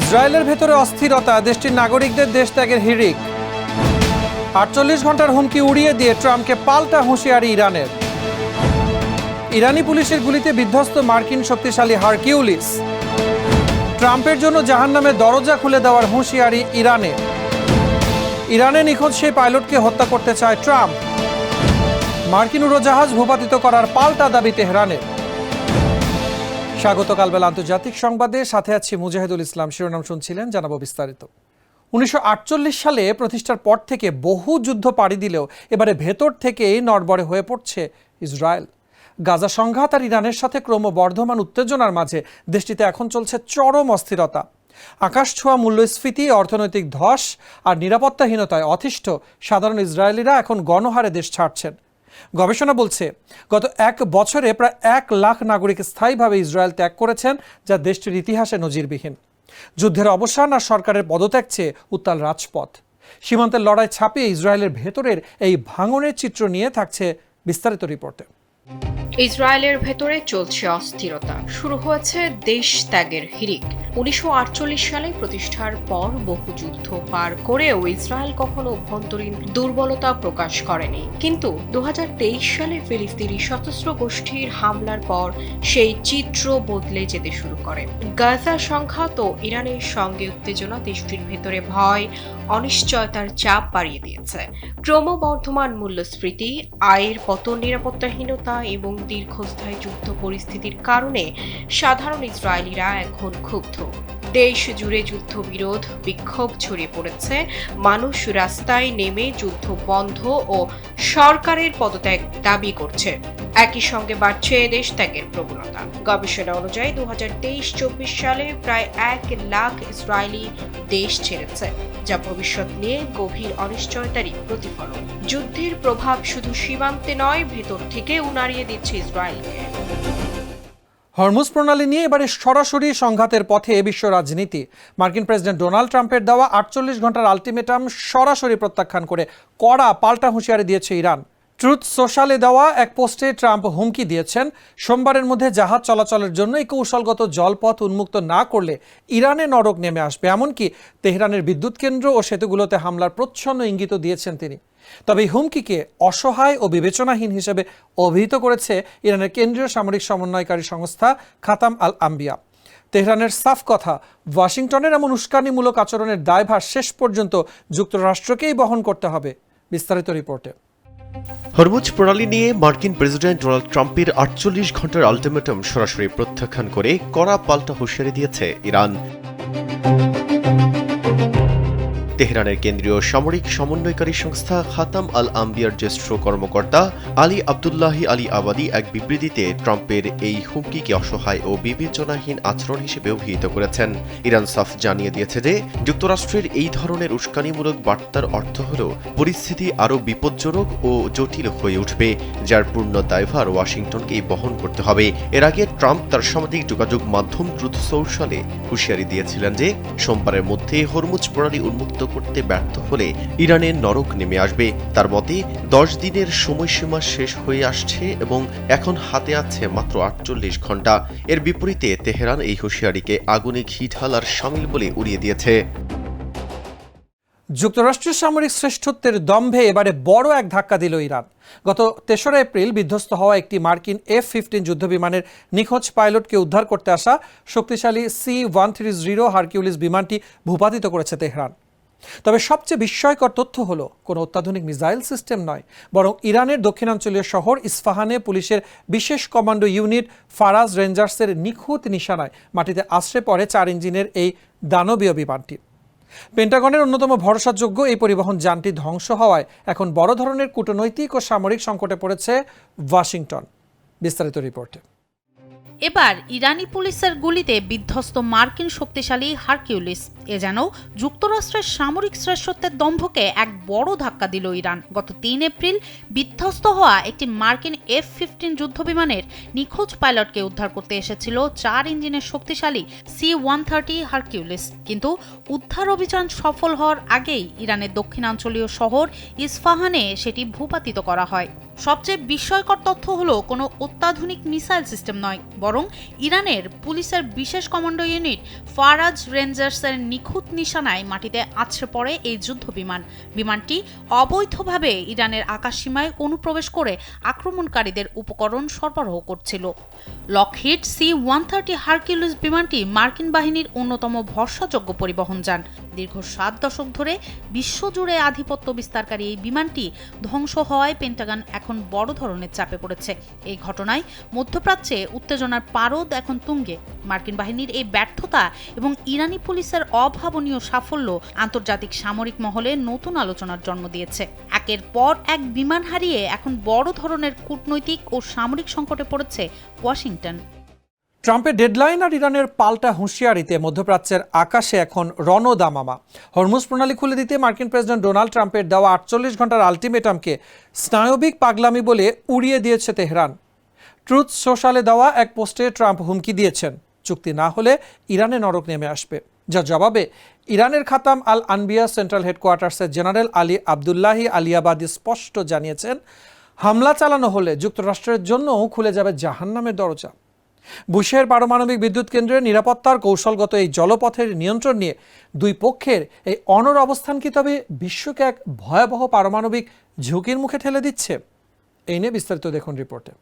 ইসরায়েলের ভেতরে অস্থিরতা, দেশটির নাগরিকদের দেশ ত্যাগের হিড়িক। 48 ঘন্টার হুমকি উড়িয়ে দিয়ে ট্রাম্পকে পাল্টা হুঁশিয়ারি ইরানের। ইরানি পুলিশের গুলিতে বিধ্বস্ত মার্কিন শক্তিশালী হারকিউলিস। ট্রাম্পের জন্য জাহান্নামের দরজা খুলে দেওয়ার হুঁশিয়ারি ইরানের। ইরানে নিখোঁজ সেই পাইলটকে হত্যা করতে চায় ট্রাম্প। মার্কিন উড়োজাহাজ ভূপাতিত করার পাল্টা দাবি তেহরানের। স্বাগত কালবেলা আন্তর্জাতিক সংবাদে, সাথে আছি মুজাহিদুল ইসলাম। শিরোনাম শুনছিলেন, জানাবো বিস্তারিত। 1948 সালে প্রতিষ্ঠার পর থেকে বহু যুদ্ধ পাড়ি দিলেও এবারে ভেতর থেকেই নড়বড়ে হয়ে পড়ছে ইসরায়েল। গাজা সংঘাত আর ইরানের সাথে ক্রমবর্ধমান উত্তেজনার মাঝে দেশটিতে এখন চলছে চরম অস্থিরতা। আকাশ ছোঁয়া মূল্যস্ফীতি, অর্থনৈতিক ধস আর নিরাপত্তাহীনতায় অতিষ্ঠ সাধারণ ইসরায়েলিরা এখন গণহারে দেশ ছাড়ছেন। গবেষণা বলছে গত এক বছরে প্রায় 1 লাখ নাগরিক স্থায়ীভাবে ইসরায়েল ত্যাগ করেছেন, যা দেশটির ইতিহাসে নজিরবিহীন। যুদ্ধের অবসান আর সরকারের পদত্যাগ চেয়ে উত্তাল রাজপথ। সীমান্তের লড়াই ছাপিয়ে ইসরায়েলের ভেতরের এই ভাঙনের চিত্র নিয়ে থাকছে বিস্তারিত রিপোর্টে। ইসরায়েলের ভেতরে চলছে অস্থিরতা, শুরু হয়েছে দেশ ত্যাগের হিড়িক। 1948 সালে প্রতিষ্ঠার পর বহু যুদ্ধ পার করেও ইসরায়েল কখনো অভ্যন্তরীণ দুর্বলতা প্রকাশ করেনি, কিন্তু 2023 সালে ফিলিস্তিনি সশস্ত্র গোষ্ঠীর হামলার পর সেই চিত্র বদলে যেতে শুরু করে। গাজা সংঘাত ও ইরানের সঙ্গে উত্তেজনা দেশটির ভেতরে ভয়, অনিশ্চয়তার চাপ বাড়িয়ে দিয়েছে। ক্রমবর্ধমান মূল্যস্ফীতি, আয়ের পতন, নিরাপত্তাহীনতা এবং দীর্ঘস্থায়ী যুদ্ধ পরিস্থিতির কারণে সাধারণ ইসরায়েলিরা এখন ক্ষুব্ধ। দেশ জুড়ে যুদ্ধবিরোধ, বিক্ষোভ ছড়িয়ে পড়েছে। মানুষ রাস্তায় নেমে যুদ্ধ বন্ধ ও সরকারের পদত্যাগ দাবি করছে। একই সঙ্গে বাড়ছে দেশ ত্যাগের প্রবণতা। গবেষণা অনুযায়ী 2023-24 সালে প্রায় 1 লাখ ইসরায়েলি দেশ ছেড়েছে, যা ভবিষ্যৎ নিয়ে গভীর অনিশ্চয়তারই প্রতিফলন। যুদ্ধের প্রভাব শুধু সীমান্তে নয়, ভেতর থেকেও নাড়িয়ে দিচ্ছে ইসরায়েলকে। হরমুজ প্রণালী নিয়ে এবারে সরাসরি সংঘাতের পথে বিশ্ব রাজনীতি। মার্কিন প্রেসিডেন্ট ডোনাল্ড ট্রাম্পের দেওয়া 48 ঘন্টার আলটিমেটাম সরাসরি প্রত্যাখ্যান করে কড়া পাল্টা হুঁশিয়ারি দিয়েছে ইরান। ট্রুথ সোশ্যালে দেওয়া এক পোস্টে ট্রাম্প হুমকি দিয়েছেন, সোমবারের মধ্যে জাহাজ চলাচলের জন্য এই কৌশলগত জলপথ উন্মুক্ত না করলে ইরানে নরক নেমে আসবে। এমনকি তেহরানের বিদ্যুৎ কেন্দ্র ও সেতুগুলোতে হামলার প্রচ্ছন্ন ইঙ্গিত দিয়েছেন তিনি। তবে এই হুমকিকে অসহায় ও বিবেচনাহীন হিসেবে অভিহিত করেছে ইরানের কেন্দ্রীয় সামরিক সমন্বয়কারী সংস্থা খাতাম আল আম্বিয়া। তেহরানের সাফ কথা, ওয়াশিংটনের এমন উস্কানিমূলক আচরণের দায়ভার শেষ পর্যন্ত যুক্তরাষ্ট্রকেই বহন করতে হবে। বিস্তারিত রিপোর্টে। হরমুজ প্রণালী নিয়ে মার্কিন প্রেসিডেন্ট ডোনাল্ড ট্রাম্পের 48 ঘন্টার আলটিমেটাম সরাসরি প্রত্যাখ্যান করে কড়া পাল্টা হুঁশিয়ারি দিয়েছে ইরান। তেহরানের কেন্দ্রীয় সামরিক সমন্বয়কারী সংস্থা খাতাম আল আম্বিয়ার জ্যেষ্ঠ কর্মকর্তা আলী আবদুল্লাহি আলী আবাদি এক বিবৃতিতে ট্রাম্পের এই হুমকিকে অসহায় ও বিবেচনাহীন আচরণ হিসেবে অভিহিত করেছেন। ইরান সাফ জানিয়ে দিয়েছে যে যুক্তরাষ্ট্রের এই ধরনের উস্কানিমূলক বার্তার অর্থ হল পরিস্থিতি আরও বিপজ্জনক ও জটিল হয়ে উঠবে, যার পূর্ণ দায়ভার ওয়াশিংটনকেই বহন করতে হবে। এর আগে ট্রাম্প তার সামাজিক যোগাযোগ মাধ্যম ট্রুথ সোশ্যালে হুঁশিয়ারি দিয়েছিলেন যে সোমবারের মধ্যে হরমুজ প্রণালী উন্মুক্ত করতে ব্যর্থ হলে ইরানের নরক নেমে আসবে। তার মতে 10 দিনের সময়সীমা শেষ হয়ে আসছে এবং এখন হাতে আছে মাত্র 48 ঘন্টা। এর বিপরীতে তেহরান এই হুঁশিয়ারিকে আগুনে ঘি ঢালার শামিল বলে উড়িয়ে দিয়েছে। যুক্তরাষ্ট্রের সামরিক শ্রেষ্ঠত্বের দম্ভে এবারে বড় এক ধাক্কা দিল ইরান। গত 3রা এপ্রিল বিধ্বস্ত হওয়া একটি মার্কিন F-15 যুদ্ধবিমানের নিখোঁজ পাইলটকে উদ্ধার করতে আসা শক্তিশালী C-130 হারকিউলিস বিমানটি ভূপাতিত করেছে তেহরান। তবে সবচেয়ে বিস্ময়কর তথ্য হলো কোনো অত্যাধুনিক মিসাইল সিস্টেম নয়, বরং ইরানের দক্ষিণাঞ্চলীয় শহর ইস্পাহানে পুলিশের বিশেষ কমান্ডো ইউনিট ফারাজ রেঞ্জার্সের নিখুঁত নিশানায় মাটিতে আশ্রে পড়ে 4 ইঞ্জিনের এই দানবীয় বিমানটি। পেন্টাগনের অন্যতম ভরসাযোগ্য এই পরিবহন যানটি ধ্বংস হওয়ায় এখন বড় ধরনের কূটনৈতিক ও সামরিক সংকটে পড়েছে ওয়াশিংটন। বিস্তারিত রিপোর্টে। এবার ইরানি পুলিশের গুলিতে বিধ্বস্ত মার্কিন শক্তিশালী হারকিউলিস। এ যেন যুক্তরাষ্ট্রের সামরিক শ্রেষ্ঠত্বের দম্ভকে এক বড় ধাক্কা দিল ইরান। গত 3 এপ্রিল বিধ্বস্ত হওয়া একটি মার্কিন F-15 যুদ্ধবিমানের নিখোঁজ পাইলটকে উদ্ধার করতে এসেছিল 4 ইঞ্জিনের শক্তিশালী C-130 হারকিউলিস। কিন্তু উদ্ধার অভিযান সফল হওয়ার আগেই ইরানের দক্ষিণাঞ্চলীয় শহর ইস্পাহানে সেটি ভূপাতিত করা হয়। সবচেয়ে বিস্ময়কর তথ্য হলো কোনো অত্যাধুনিক মিসাইল সিস্টেম নয়, বরং ইরানের পুলিশের বিশেষ কমান্ডো ইউনিট ফারাজ রেঞ্জার্সের নিখুঁত নিশানায় মাটিতে আছড়ে পড়ে এই যুদ্ধ বিমানটি অবৈধভাবে ইরানের আকাশসীমায় অনুপ্রবেশ করে আক্রমণকারীদের উপকরণ সরবরাহ করছিল। লকহিড C-130 হারকিউলিস বিমানটি মার্কিন বাহিনীর অন্যতম ভরসাযোগ্য পরিবহন যান। দীর্ঘ 7 দশক ধরে বিশ্বজুড়ে আধিপত্য বিস্তারকারী এই বিমানটি ধ্বংস হওয়ায় পেন্টাগন এখন বড় ধরনের চাপে পড়েছে। এই ঘটনায় মধ্যপ্রাচ্যে উত্তেজনার পারদ এখন তুঙ্গে। মার্কিন বাহিনীর এই ব্যর্থতা এবং ইরানি পুলিশের অভাবনীয় সাফল্য আন্তর্জাতিক সামরিক মহলে নতুন আলোচনার জন্ম দিয়েছে। একের পর এক বিমান হারিয়ে এখন বড় ধরনের কূটনৈতিক ও সামরিক সংকটে পড়েছে ওয়াশিংটন। ট্রাম্পের ডেডলাইন আর ইরানের পাল্টা হুঁশিয়ারিতে মধ্যপ্রাচ্যের আকাশে এখন রণদামামা। হরমুজ প্রণালী খুলে দিতে মার্কিন প্রেসিডেন্ট ডোনাল্ড ট্রাম্পের দেওয়া 48 ঘন্টার আলটিমেটামকে স্নায়বিক পাগলামি বলে উড়িয়ে দিয়েছে তেহরান। ট্রুথ সোশ্যালে দেওয়া এক পোস্টে ট্রাম্প হুমকি দিয়েছেন, চুক্তি না হলে ইরানে নরক নেমে আসবে। যার জবাবে ইরানের খাতাম আল আনবিয়া সেন্ট্রাল হেডকোয়ার্টার্সের জেনারেল আলী আবদুল্লাহি আলিয়াবাদী স্পষ্ট জানিয়েছেন, হামলা চালানো হলে যুক্তরাষ্ট্রের জন্যও খুলে যাবে জাহান্নামের দরজা। বুশের পারমাণবিক বিদ্যুৎ কেন্দ্রের নিরাপত্তার কৌশলগত এই জলপথের নিয়ন্ত্রণ নিয়ে দুই পক্ষের এই অনড় অবস্থান কি তবে বিশ্বকে এক ভয়াবহ পারমাণবিক ঝুঁকির মুখে ঠেলে দিচ্ছে? এই নিয়ে বিস্তারিত দেখুন রিপোর্টে।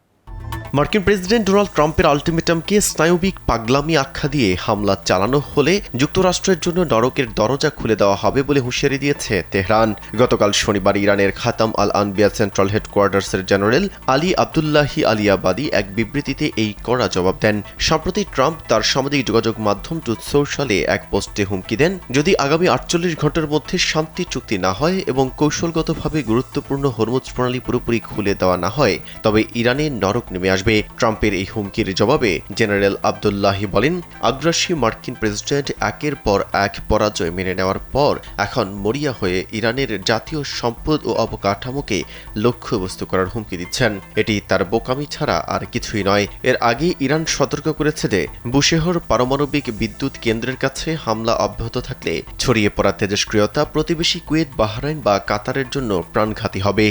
মার্কিন প্রেসিডেন্ট ডোনাল্ড ট্রাম্পের আলটিমেটামকে স্নায়বিক পাগলামি আখ্যা দিয়ে হামলা চালানো হলে যুক্তরাষ্ট্রের জন্য নরকের দরজা খুলে দেওয়া হবে বলে হুঁশিয়ারি দিয়েছে তেহরান। গতকাল শনিবার ইরানের খাতাম আল আনবিয়া সেন্ট্রাল হেডকোয়ার্টার্সের জেনারেল আলী আবদুল্লাহি আলিয়াবাদী এক বিবৃতিতে এই কড়া জবাব দেন। সম্প্রতি ট্রাম্প তার সামাজিক যোগাযোগ মাধ্যম ট্রুথ সোশ্যালে এক পোস্টে হুমকি দেন, যদি আগামী 48 ঘন্টার মধ্যে শান্তি চুক্তি না হয় এবং কৌশলগতভাবে গুরুত্বপূর্ণ হরমুজ প্রণালী পুরোপুরি খুলে দেওয়া না হয়, তবে ইরানে নরক নেমে আসবে। ট্রাম্পের এই হুমকির জবাবে জেনারেল আবদুল্লাহি বলেন, আগ্রাসী মার্কিন প্রেসিডেন্ট একের পর এক পরাজয় মেনে নেওয়ার পর এখন মরিয়া হয়ে ইরানের জাতীয় সম্পদ ও অবকাঠামোকে লক্ষ্যবস্তু করার হুমকি দিচ্ছেন। এটি তার বোকামি ছাড়া আর কিছুই নয়। এর আগে ইরান সতর্ক করেছে যে বুশেহর পারমাণবিক বিদ্যুৎ কেন্দ্রের কাছে হামলা অব্যাহত থাকলে ছড়িয়ে পড়া তেজস্ক্রিয়তা প্রতিবেশী কুয়েত, বাহরাইন বা কাতারের জন্য প্রাণঘাতী হবে।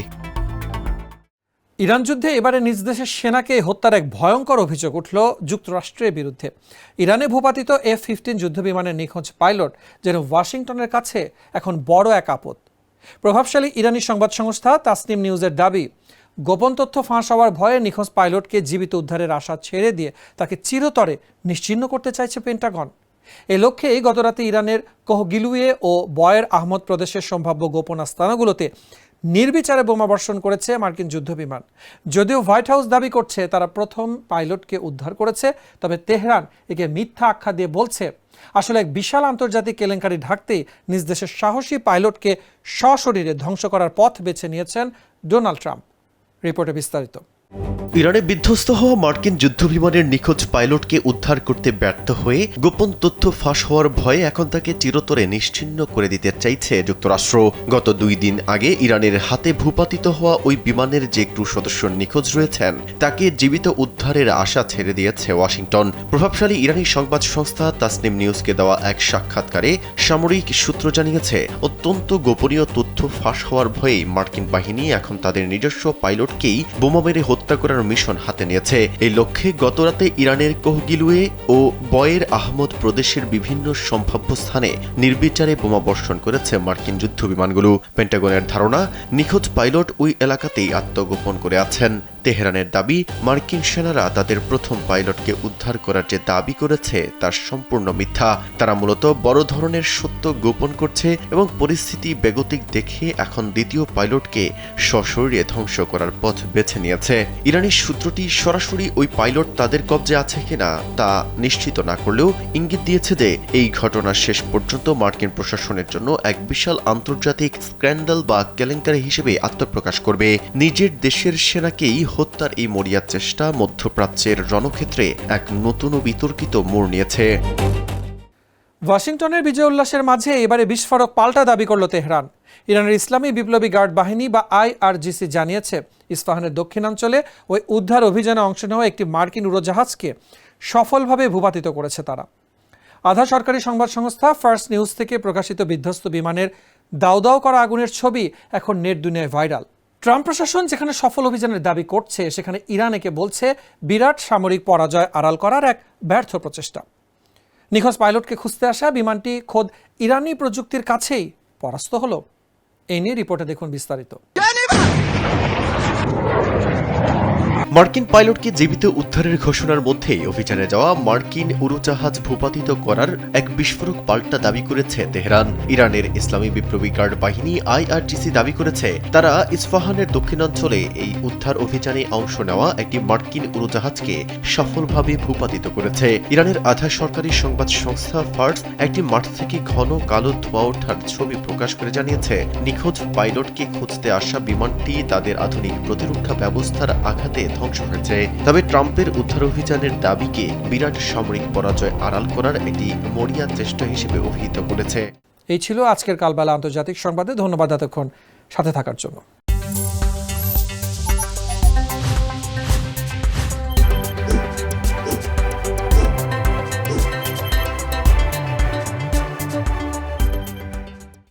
ইরান যুদ্ধে এবারে নিজ দেশের সেনাকে হত্যার এক ভয়ঙ্কর অভিযোগ উঠল যুক্তরাষ্ট্রের বিরুদ্ধে। ইরানে ভূপাতিত F-15 যুদ্ধবিমানের নিখোঁজ পাইলট যেন ওয়াশিংটনের কাছে এখন বড় এক আপদ। প্রভাবশালী ইরানি সংবাদ সংস্থা তাসনিম নিউজের দাবি, গোপন তথ্য ফাঁস হওয়ার ভয়ে নিখোঁজ পাইলটকে জীবিত উদ্ধারের আশা ছেড়ে দিয়ে তাকে চিরতরে নিশ্চিহ্ন করতে চাইছে পেন্টাগন। এ লক্ষ্যেই গতরাতে ইরানের কোহগিলুয়ে ও বয়ের আহমদ প্রদেশের সম্ভাব্য গোপন স্থানগুলোতে নির্বিচারে বোমাবর্ষণ করেছে মার্কিন যুদ্ধবিমান। যদিও হোয়াইট হাউস দাবি করছে তারা প্রথম পাইলটকে উদ্ধার করেছে, তবে তেহরান একে মিথ্যা আখ্যা দিয়ে বলছে আসলে এক বিশাল আন্তর্জাতিক কেলেঙ্কারি ঢাকতেই নিজ দেশের সাহসী পাইলটকে সশরীরে ধ্বংস করার পথ বেছে নিয়েছেন ডোনাল্ড ট্রাম্প। রিপোর্টে বিস্তারিত। ইরানে বিধ্বস্ত হওয়া মার্কিন যুদ্ধবিমানের নিখোঁজ পাইলটকে উদ্ধার করতে ব্যর্থ হয়ে গোপন তথ্য ফাঁস হওয়ার ভয়ে এখন তাকে চিরতরে নিশ্চিহ্ন করে দিতে চাইছে যুক্তরাষ্ট্র। গত 2 দিন আগে ইরানের হাতে ভূপাতিত হওয়া ওই বিমানের যে ক্রু সদস্য নিখোঁজ রয়েছেন তাকে জীবিত উদ্ধারের আশা ছেড়ে দিয়েছে ওয়াশিংটন। প্রভাবশালী ইরানি সংবাদ সংস্থা তাসনিম নিউজকে দেওয়া এক সাক্ষাৎকারে সামরিক সূত্র জানিয়েছে, অত্যন্ত গোপনীয় তথ্য ফাঁস হওয়ার ভয়েই মার্কিন বাহিনী এখন তাদের নিজস্ব পাইলটকেই বোমা মেরে হত্যা করার মিশন হাতে নিয়েছে। এই লক্ষ্যে গতরাতে ইরানের কোহগিলুয়ে ও বয়ের আহমদ প্রদেশের বিভিন্ন সম্ভাব্য স্থানে নির্বিচারে বোমা বর্ষণ করেছে মার্কিন যুদ্ধবিমানগুলো। পেন্টাগনের ধারণা, নিখোঁজ পাইলট ওই এলাকাতেই আত্মগোপন করে আছেন। তেহরানের দাবি, মার্কিন সেনারা তাদের প্রথম পাইলটকে উদ্ধার করার যে দাবি করেছে তা সম্পূর্ণ মিথ্যা। তারা মূলত বড় ধরনের সত্য গোপন করছে এবং পরিস্থিতি বেগতিক দেখে এখন দ্বিতীয় পাইলটকে সশরীরে ধ্বংস করার পথ বেছে নিয়েছে। ইরানি সূত্রটি সরাসরি ওই পাইলট তাদের কবজে আছে কিনা তা নিশ্চিত না করলেও ইঙ্গিত দিয়েছে যে এই ঘটনা শেষ পর্যন্ত মার্কিন প্রশাসনের জন্য এক বিশাল আন্তর্জাতিক স্ক্যান্ডাল বা কেলেঙ্কারি হিসেবে আত্মপ্রকাশ করবে। নিজের দেশের সেনাকেই হত্যার এই মরিয়া চেষ্টা মধ্যপ্রাচ্যের রণক্ষেত্রে এক নতুন ও বিতর্কিত মোড় নিয়েছে। ওয়াশিংটনের বিজয় উল্লাসের মাঝে এবারে বিস্ফোরক পাল্টা দাবি করল তেহরান। ইরানের ইসলামী বিপ্লবী গার্ড বাহিনী বা IRGC জানিয়েছে, ইস্পাহানের দক্ষিণাঞ্চলে ওই উদ্ধার অভিযানে অংশ নেওয়া একটি মার্কিন উড়োজাহাজকে সফলভাবে ভূপাতিত করেছে তারা। আধা সরকারি সংবাদ সংস্থা ফার্স্ট নিউজ থেকে প্রকাশিত বিধ্বস্ত বিমানের দাউ দাউ করা আগুনের ছবি এখন নেট দুনিয়ায় ভাইরাল। ট্রাম্প প্রশাসন যেখানে সফল অভিযানের দাবি করছে, সেখানে ইরান একে বলছে বিরাট সামরিক পরাজয় আড়াল করার এক ব্যর্থ প্রচেষ্টা। নিখোঁজ পাইলটকে খুঁজতে আসা বিমানটি খোদ ইরানি প্রযুক্তির কাছেই পরাস্ত হলো। এই নিয়ে রিপোর্টে দেখুন বিস্তারিত। মার্কিন পাইলটকে জীবিত উদ্ধারের ঘোষণার মধ্যেই অভিযানে যাওয়া মার্কিন উড়োজাহাজ ভূপাতিত করার এক বিস্ফোরক পাল্টা দাবি করেছে তেহরান। ইরানের ইসলামী বিপ্লবী গার্ড বাহিনী IRGC দাবি করেছে তারা ইস্পাহানের দক্ষিণাঞ্চলে এই উদ্ধার অভিযানে অংশ নেওয়া একটি মার্কিন উড়োজাহাজকে সফলভাবে ভূপাতিত করেছে। ইরানের আধা সরকারি সংবাদ সংস্থা ফার্স একটি মাঠ থেকে ঘন কালো ধোঁয়া ওঠার ছবি প্রকাশ করে জানিয়েছে, নিখোঁজ পাইলটকে খুঁজতে আসা বিমানটি তাদের আধুনিক প্রতিরক্ষা ব্যবস্থার আঘাতে ধ্বংস হয়েছে। তবে ট্রাম্পের উদ্ধার অভিযানের দাবিকে বিরাট সামরিক পরাজয় আড়াল করার একটি মরিয়া চেষ্টা হিসেবে অভিহিত করেছে। এই ছিল আজকের কালবেলা আন্তর্জাতিক সংবাদে। ধন্যবাদ এতক্ষণ সাথে থাকার জন্য।